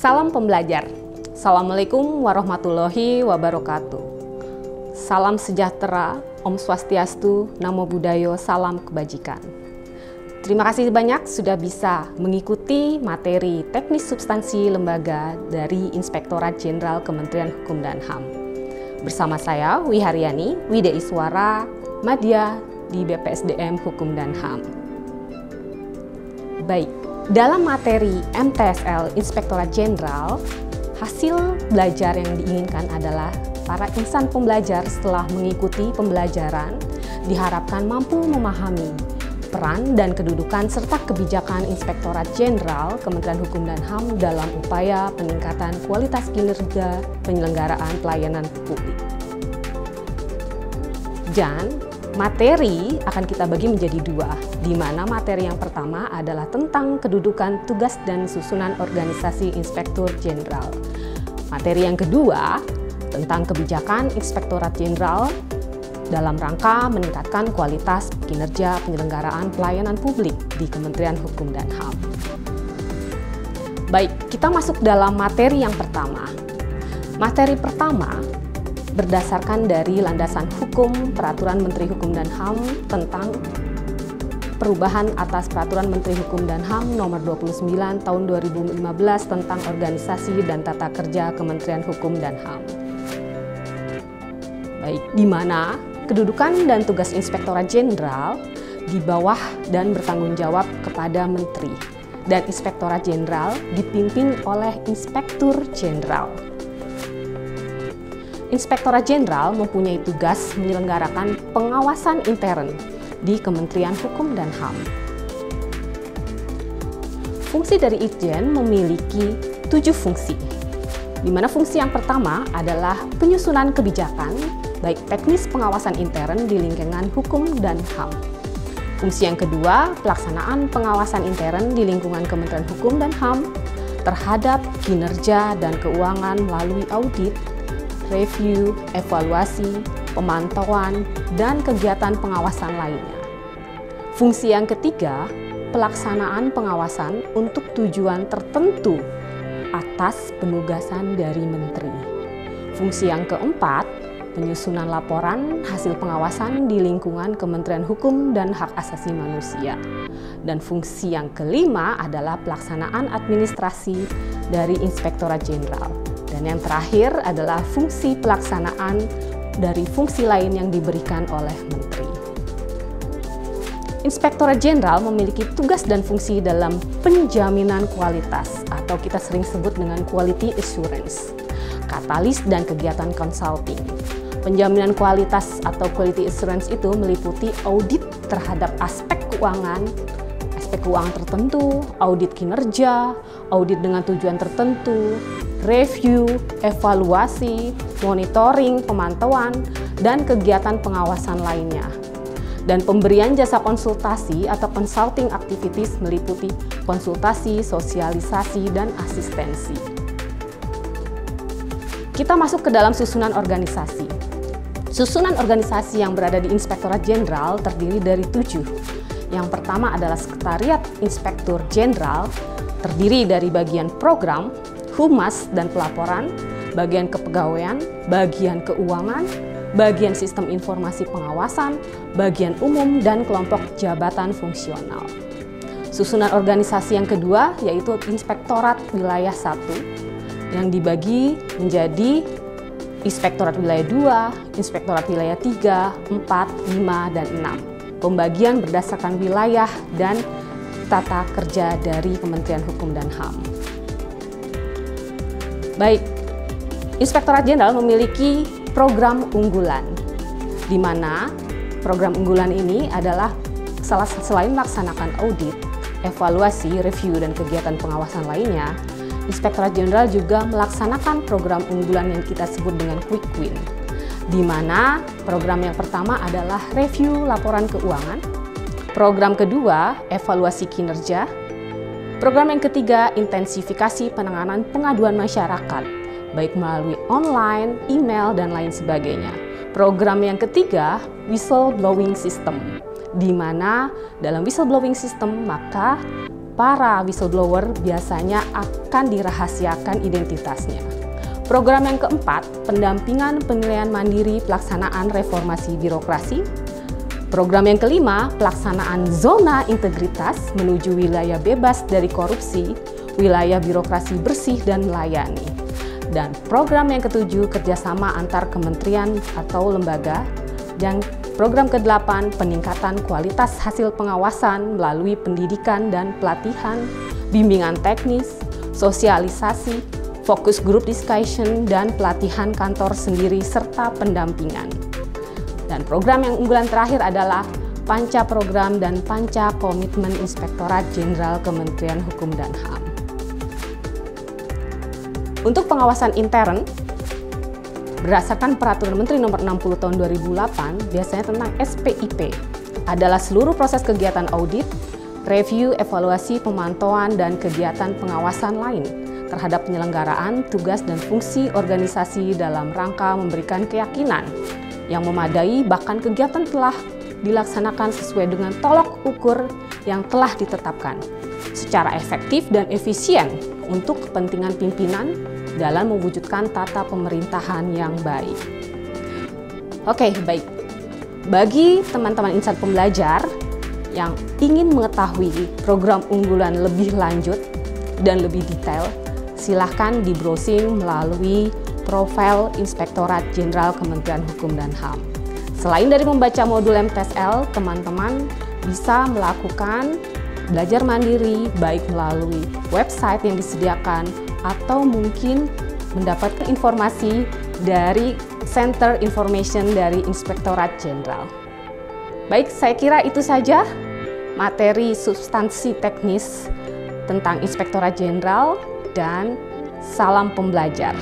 Salam pembelajar. Assalamualaikum warahmatullahi wabarakatuh. Salam sejahtera, Om Swastiastu, Namo Buddhaya, salam kebajikan. Terima kasih banyak sudah bisa mengikuti materi teknis substansi lembaga dari Inspektorat Jenderal Kementerian Hukum dan HAM. Bersama saya, Wiharyani, Wida Iswara, Madya di BPSDM Hukum dan HAM. Baik. Dalam materi MTSL Inspektorat Jenderal, hasil belajar yang diinginkan adalah para insan pembelajar setelah mengikuti pembelajaran diharapkan mampu memahami peran dan kedudukan serta kebijakan Inspektorat Jenderal Kementerian Hukum dan HAM dalam upaya peningkatan kualitas kinerja penyelenggaraan pelayanan publik. Dan materi akan kita bagi menjadi dua, di mana materi yang pertama adalah tentang kedudukan, tugas, dan susunan organisasi Inspektur Jenderal. Materi yang kedua tentang kebijakan Inspektorat Jenderal dalam rangka meningkatkan kualitas kinerja penyelenggaraan pelayanan publik di Kementerian Hukum dan HAM. Baik, kita masuk dalam materi yang pertama. Materi pertama berdasarkan dari landasan hukum Peraturan Menteri Hukum dan HAM tentang perubahan atas Peraturan Menteri Hukum dan HAM Nomor 29 Tahun 2015 tentang organisasi dan tata kerja Kementerian Hukum dan HAM. Baik, di mana kedudukan dan tugas Inspektorat Jenderal di bawah dan bertanggung jawab kepada Menteri, dan Inspektorat Jenderal dipimpin oleh Inspektur Jenderal. Inspektorat Jenderal mempunyai tugas menyelenggarakan pengawasan intern di Kementerian Hukum dan HAM. Fungsi dari Itjen memiliki 7 fungsi, di mana fungsi yang pertama adalah penyusunan kebijakan, baik teknis pengawasan intern di lingkungan hukum dan HAM. Fungsi yang kedua, pelaksanaan pengawasan intern di lingkungan Kementerian Hukum dan HAM terhadap kinerja dan keuangan melalui audit, review, evaluasi, pemantauan, dan kegiatan pengawasan lainnya. Fungsi yang ketiga, pelaksanaan pengawasan untuk tujuan tertentu atas penugasan dari Menteri. Fungsi yang keempat, penyusunan laporan hasil pengawasan di lingkungan Kementerian Hukum dan Hak Asasi Manusia. Dan fungsi yang kelima adalah pelaksanaan administrasi dari Inspektorat Jenderal. Dan yang terakhir adalah fungsi pelaksanaan dari fungsi lain yang diberikan oleh Menteri. Inspektorat Jenderal memiliki tugas dan fungsi dalam penjaminan kualitas atau kita sering sebut dengan quality assurance, katalis dan kegiatan consulting. Penjaminan kualitas atau quality assurance itu meliputi audit terhadap aspek keuangan tertentu, audit kinerja, audit dengan tujuan tertentu, review, evaluasi, monitoring, pemantauan, dan kegiatan pengawasan lainnya. Dan pemberian jasa konsultasi atau consulting activities meliputi konsultasi, sosialisasi, dan asistensi. Kita masuk ke dalam susunan organisasi. Susunan organisasi yang berada di Inspektorat Jenderal terdiri dari 7. Yang pertama adalah Sekretariat Inspektur Jenderal, terdiri dari bagian program, humas dan pelaporan, bagian kepegawaian, bagian keuangan, bagian sistem informasi pengawasan, bagian umum, dan kelompok jabatan fungsional. Susunan organisasi yang kedua yaitu Inspektorat Wilayah 1 yang dibagi menjadi Inspektorat Wilayah 2, Inspektorat Wilayah 3, 4, 5, dan 6. Pembagian berdasarkan wilayah dan tata kerja dari Kementerian Hukum dan HAM. Baik, Inspektorat Jenderal memiliki program unggulan, di mana program unggulan ini adalah selain melaksanakan audit, evaluasi, review, dan kegiatan pengawasan lainnya, Inspektorat Jenderal juga melaksanakan program unggulan yang kita sebut dengan Quick Win, di mana program yang pertama adalah review laporan keuangan, program kedua evaluasi kinerja, program yang ketiga intensifikasi penanganan pengaduan masyarakat, baik melalui online, email, dan lain sebagainya. Program yang ketiga whistleblowing system, di mana dalam whistleblowing system maka para whistleblower biasanya akan dirahasiakan identitasnya. Program yang keempat, pendampingan penilaian mandiri pelaksanaan reformasi birokrasi. Program yang kelima, pelaksanaan zona integritas menuju wilayah bebas dari korupsi, wilayah birokrasi bersih dan melayani. Dan program yang ketujuh, kerjasama antar kementerian atau lembaga. Dan program ke-8, peningkatan kualitas hasil pengawasan melalui pendidikan dan pelatihan, bimbingan teknis, sosialisasi, fokus group discussion, dan pelatihan kantor sendiri serta pendampingan. Dan program yang unggulan terakhir adalah Panca Program dan Panca Komitmen Inspektorat Jenderal Kementerian Hukum dan HAM. Untuk pengawasan intern, berdasarkan Peraturan Menteri Nomor 60 Tahun 2008, biasanya tentang SPIP, adalah seluruh proses kegiatan audit, review, evaluasi, pemantauan, dan kegiatan pengawasan lain terhadap penyelenggaraan tugas dan fungsi organisasi dalam rangka memberikan keyakinan yang memadai, bahkan kegiatan telah dilaksanakan sesuai dengan tolok ukur yang telah ditetapkan secara efektif dan efisien untuk kepentingan pimpinan dalam mewujudkan tata pemerintahan yang baik. Oke, baik. Bagi teman-teman insan pembelajar yang ingin mengetahui program unggulan lebih lanjut dan lebih detail, silahkan di-browsing melalui profil Inspektorat Jenderal Kementerian Hukum dan HAM. Selain dari membaca modul MTSL, teman-teman bisa melakukan belajar mandiri baik melalui website yang disediakan atau mungkin mendapatkan informasi dari Center Information dari Inspektorat Jenderal. Baik, saya kira itu saja materi substansi teknis tentang Inspektorat Jenderal, dan salam pembelajar.